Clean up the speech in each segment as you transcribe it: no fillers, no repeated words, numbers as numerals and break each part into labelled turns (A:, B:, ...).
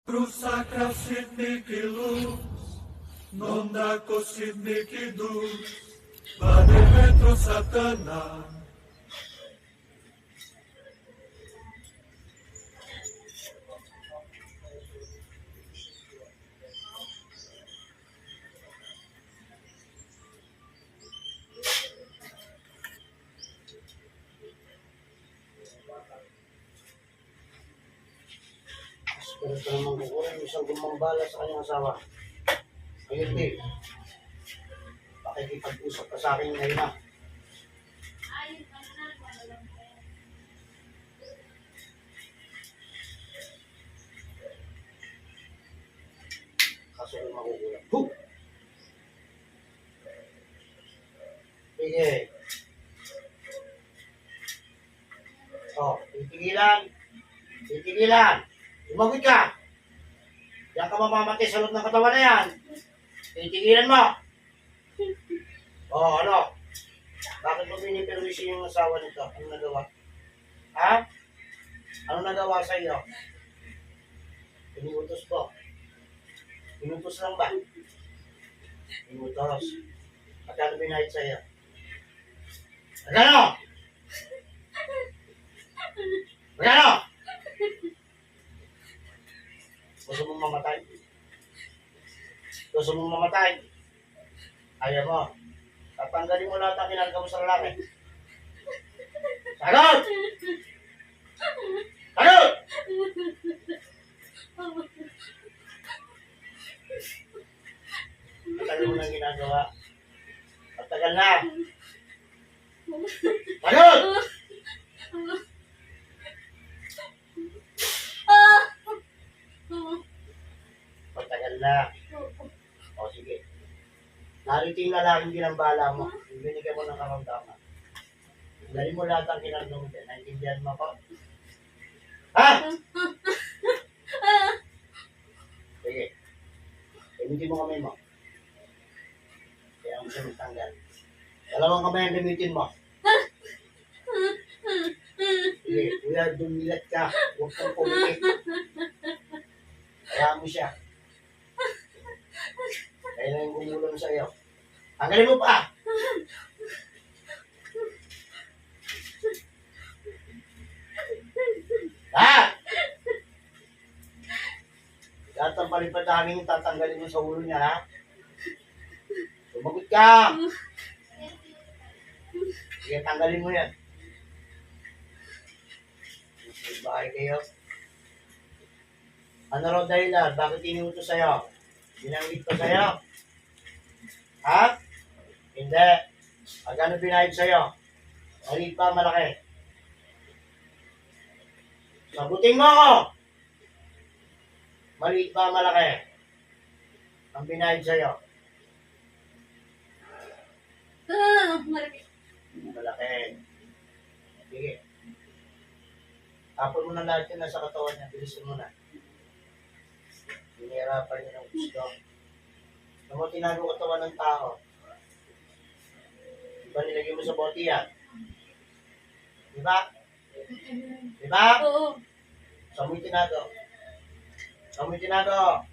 A: Crusacra sitniki luz, nonda ko sitniki dus, Padre Petro Satana.
B: Pero ito naman kukurin, isang gumambala sa kanyang asawa. Ayun din. Pakikipag-usap ka sa akin ngayon na. Kaso yung makukulang. Huh! Sige. Oh, titigilan. Titigilan. Lumagot ka. Diyan ka mamamatay sa loob ng katawan na yan. Titigilan mo. Oh, ano? Bakit mo piniperwisyon yung asawa nito? Ano nagawa? Ha? Ano nagawa sa iyo? Pinutos po. Pinutos lang ba? Pinutos. Magkano binayad sa iyo? Magkano? Magkano? Gusto mong mamatay? Gusto mong mamatay? Ayaw mo. Tatanggalin mo lahat ang kinarga mo sa lalaki. Sagot! Sagot! Matagal mo nang ginagawa. Matagal na. Sagot! Matagal na. O sige. Narito yung lalaking ginambala mo. Binigyan mo ng karamdaman. Dali mo lahat ang kinarga mo dyan. Naintindihan mo ko? Ha? Sige. Gamitin mo kamay mo. Kaya mo siya magtanggal. Dalawang kamay ang gamitin mo. Sige. Kuya, dumilat ka. Huwag kang pumikit. Kaya mo siya. Kaya na yung gumulong sa iyo. Tanggalin mo pa! Ha? Lahat ng palipad namin tatanggalin mo sa ulo niya, ha? Sumagot ka! Sige, tanggalin mo yan. Bahay kayo. Ano raw dahilan? Bakit iniutos sa'yo? Binanggit pa sa'yo? Ha? Hindi. Magkano binayad sa'yo? Maliit pa, malaki. Sagutin mo ako! Maliit pa, malaki. Ang binayad sa'yo?
C: Malaki.
B: Malaki. Sige. Tapon mo na lahat yun nasa katawan niya. Bilisan mo na. Hinihirapan niya ng gusto. Alam mo, tinago katawan ng tao. Diba nilagay mo sa bote yan? Diba? Diba?
C: Oo.
B: Saan mo yung tinago? Saan mo yung tinago?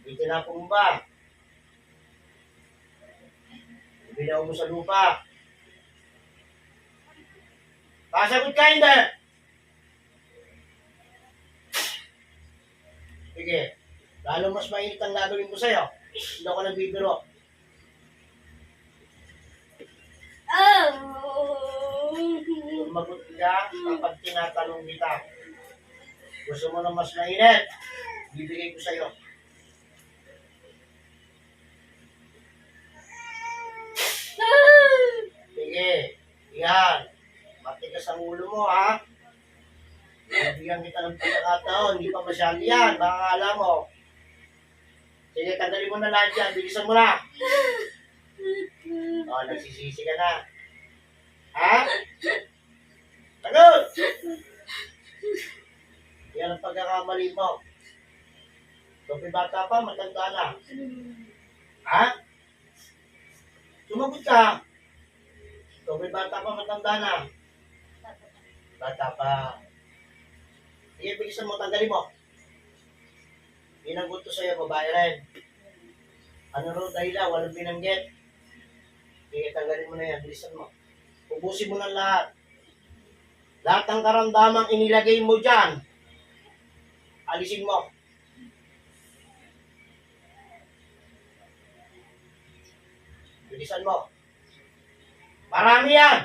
B: Itinapong mo ba? Binaw mo sa lupa. Pasagot ka, hindi! Sige. Lalo mas mainit ang gagawin ko sa'yo. Hindi ako nagbibiro. Sumagot ka kapag tinatanong kita. Gusto mo na mas mainit? Bibigay ko sa'yo. Sige. Yan. Matigas ang ulo mo, ha? Bibigyan kita ng pagkakataon. Hindi pa masyado yan. Baka akala mo. Sige, tanggalin mo na lahat yan. Bilisan mo na. O, nagsisisi ka na. Ha? Sagot! Yan ang pagkakamali mo. Kapag bata pa, matanda na. Ha? Sumagot ka. Kapag bata pa, matanda na. Bata pa. Sige, bilisan mo, tanggalin mo. Binanggot ko sa'yo, babae rin. Ano ro dahilan, walang binanggit. Sige, tanggalin mo na yan, bilisan mo. Ubusin mo na lahat. Lahat ng karamdamang inilagay mo dyan, alisin mo. Bilisan mo. Marami yan!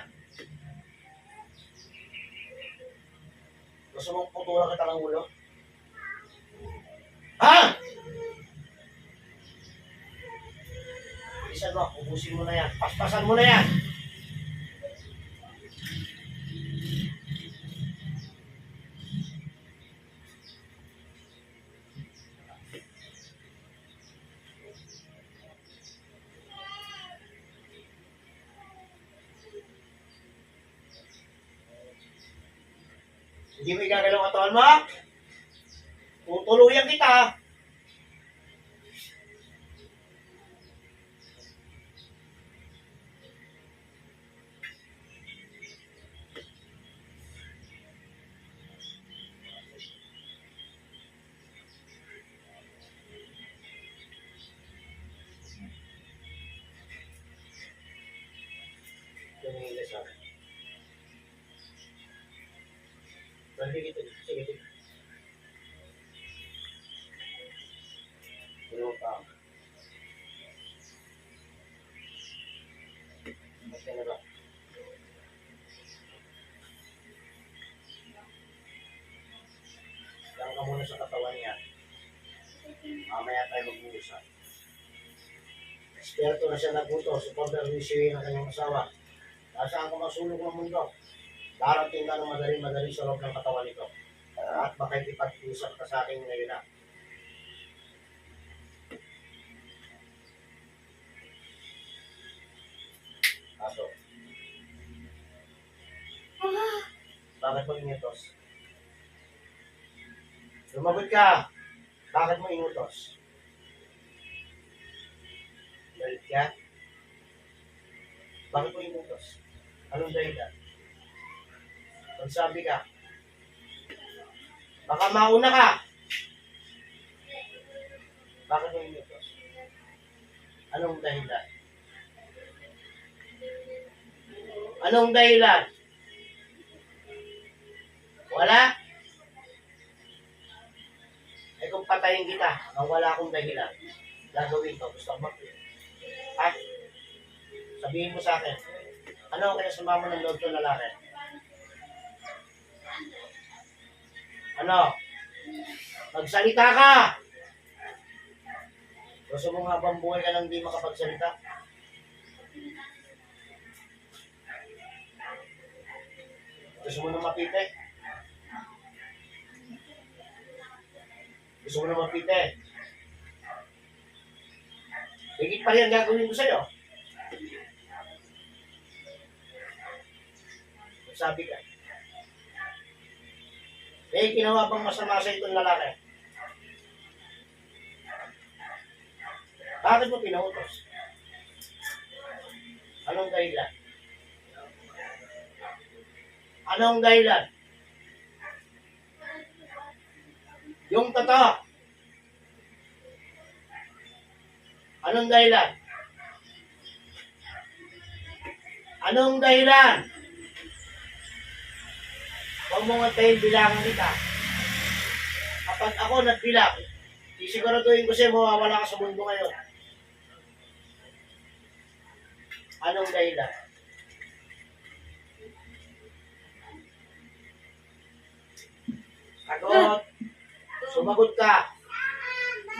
B: Gusto mong putulan kita ng ulo? Ha? Bilisan mo, ubusin mo na yan. Paspasan mo na yan. Hindi mo igagalaw ang katawan mo? Tutuluyan kita. Tumingin sa akin. Sige, sige. Tulong ka. Masya na ba? Lang ka muna sa katawan niya. Mamaya tayo mag-uusap. Esperto na siya naguto. Supporter ni siya ng kanyang asawa. Nasaan ka masulog ng mundo? Darating ka ng madali-madali sa loob ng katawan nito. At makikipag-usap ka sa akin ngayon na. Aso. Bakit mo inutos? Lumagot ka. Bakit mo inutos? Galit ka? Bakit mo inutos? Anong dahilan? Magsabi ka. Baka mauna ka. Bakit mo inutos? Anong dahilan? Anong dahilan? Wala? Eh kung patayin kita, nang wala akong dahilan, gagawin ko. Gusto ko mag- Ha? Sabihin mo sa akin, ano ang kinasama mo ng loob ng lalaki? Ano? Magsalita ka! Gusto mo nga bang buhay ka nang di makapagsalita? Gusto mo nang mapite? Gusto mo nang mapite? Higit pa rin ang gagawin ko sa'yo. Sabi ka. Eh, ginawa bang masama sa itong lalaki? Bakit mo pinautos? Anong dahilan? Anong dahilan? Yung totoo. Anong dahilan? Anong dahilan? Huwag mo nga tayong bilangan kita. Kapag ako nagbilang, sisiguraduhin ko sa'yo mawawala ka sa mundo ngayon. Anong dahilan? Sagot. Sumagot ka.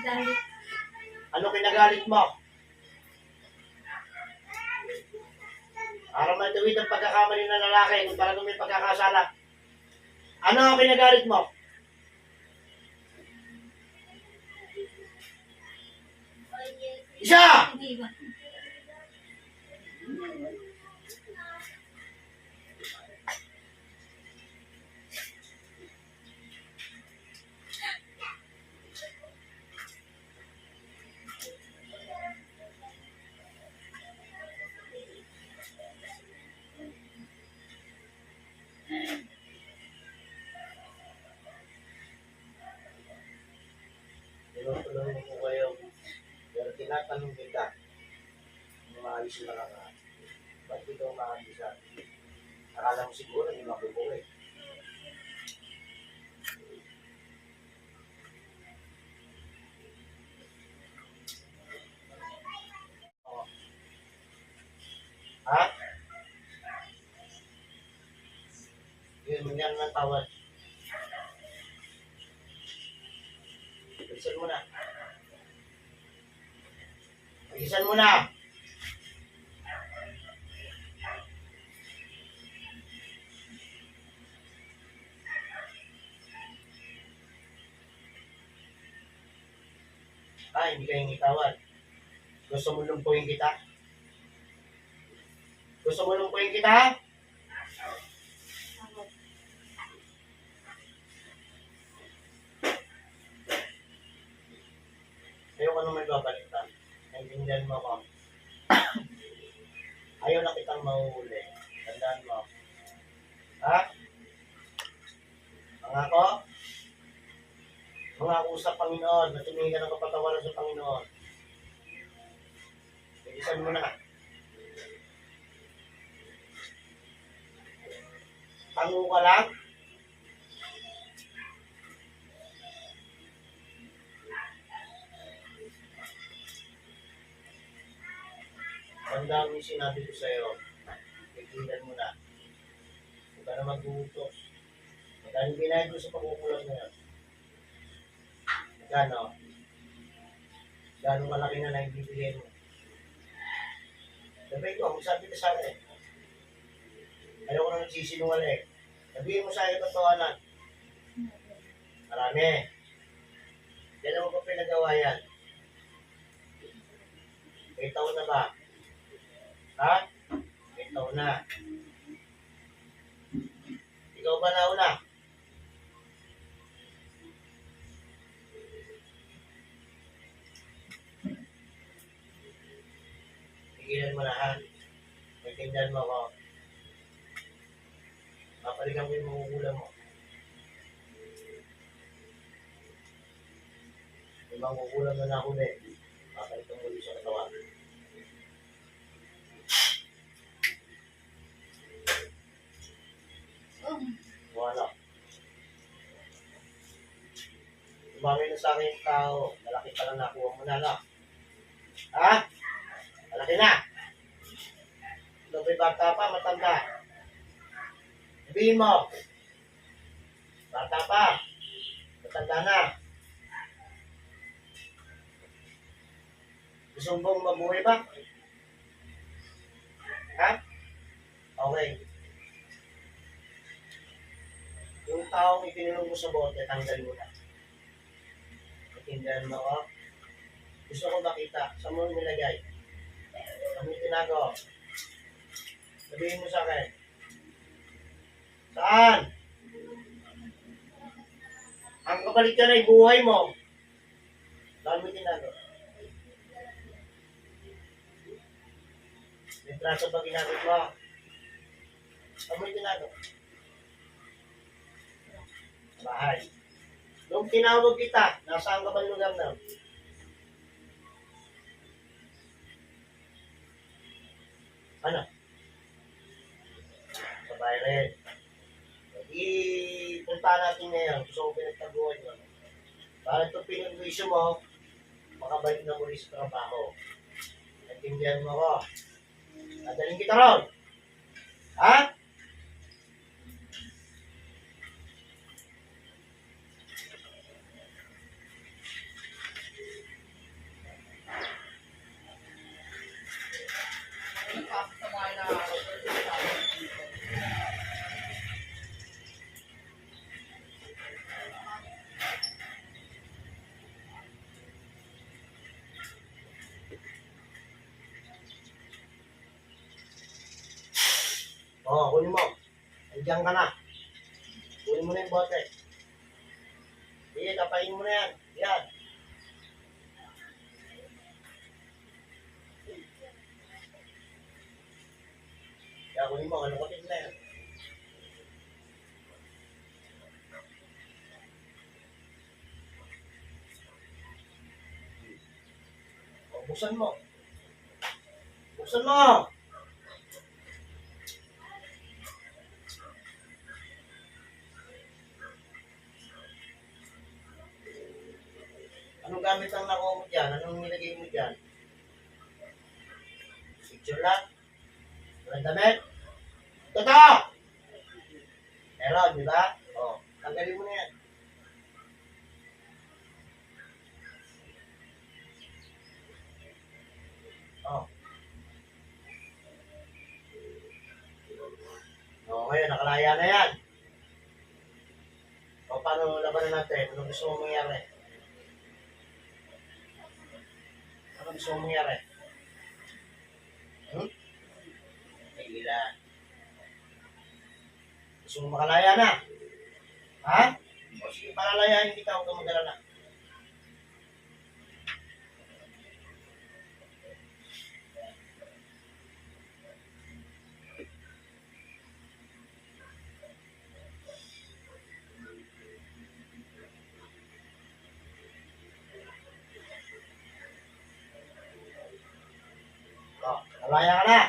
C: Dahil
B: Ano kinagalit mo? Para matuwid ang pagkakamali ng lalaki kung talagang may pagkakasala. Ano ang kinagalit mo? Isa!
C: hindi ba?
B: Tulong-tulong ko kayo. Pero tinatanong kita, maayos na ka. Ba't ito maayos? Akala mo siguro, hindi mabubuhay. Oh. Ha? Yun yan ng tawad. Bilisan mo na. Bilisan mo na. Hindi kayo ngitawad. Gusto mo lumpuhin kita? Gusto mo lumpuhin kita? Ayaw ka naman babalik ka. Naintindihan mo ako. Ayaw na kitang mahuhuli. Tandaan mo. Ha? Pangako? Pangako sa Panginoon na tumingin ka ng kapatawaran sa Panginoon. Bilisan mo na. Tango ka lang? Tandaan mo yung sinabi ko sa'yo. Tigilan mo na. Huwag ka na mag-uutos. Magkano binayad mo sa pagkukulang na yan? Magkano? Gano'ng malaki na naibibigay mo? Sabi ko, magsabi ka sa akin. Ayaw ko na nagsisinungaling. Sabihin mo sa akin totohanan. Marami. Yan mo pa pinagawa yan. May taon na ba? Ha? May taon na. Ikaw ba nauna? Tigilan mo na ha. Naintindihan mo ako. Papalikan mo yung magugulang mo. Yung magugulang na nahuli. Papalikan mo ulit sa katawan. Wala. Umami na sa akin yung tao. Malaki pa lang nakuha mo na, no? Ha? Malaki na. Ito ba'y bata pa, matanda? Sabihin mo. Bata pa. Matanda na. Gusto mong mabuhay ba? Ha? Okay. Yung taong itinulong mo sa bote, tanggal mo na. Natindihan mo ako. Gusto ko makita. Saan mo nilagay? Saan mo tinago? Sabihin mo sa akin. Saan? Ang kabalik ka na yung buhay mo. Saan mo tinago? May traso ba ginagod mo? Saan mo tinago? Bahay. Nung tinawag kita, nasaan ka ba lugar na? Ano? Sa bahay rin. Punta natin ngayon. Gusto ko pinagtaguan mo. Para ito pinag-wisyo mo, makabalik na muli sa trabaho. Naintindihan mo ko. Nadaling kita ron. Ha? Kunin mo. Andiyan ka na. Kunin mo na yung bote. Sige, kapain mo na yan. Yan. Kaya kunin mo, kalukutin na yan. Buksan mo. Buksan mo! Anong gamit ang nakuha mo dyan? Anong nilagay mo dyan? Picture lang? Walang damit? Totoo! Meron, di ba? O, tanggalin mo na yan. O. O, ngayon, nakalaya na yan. O, paano labanan natin? Ano gusto mo mangyari? Ano gusto mo mangyari? Kailan? Gusto mo makalaya na? Ha? O, sige, palalayain kita. Huwag kang mag-alala. O, malaya ka na.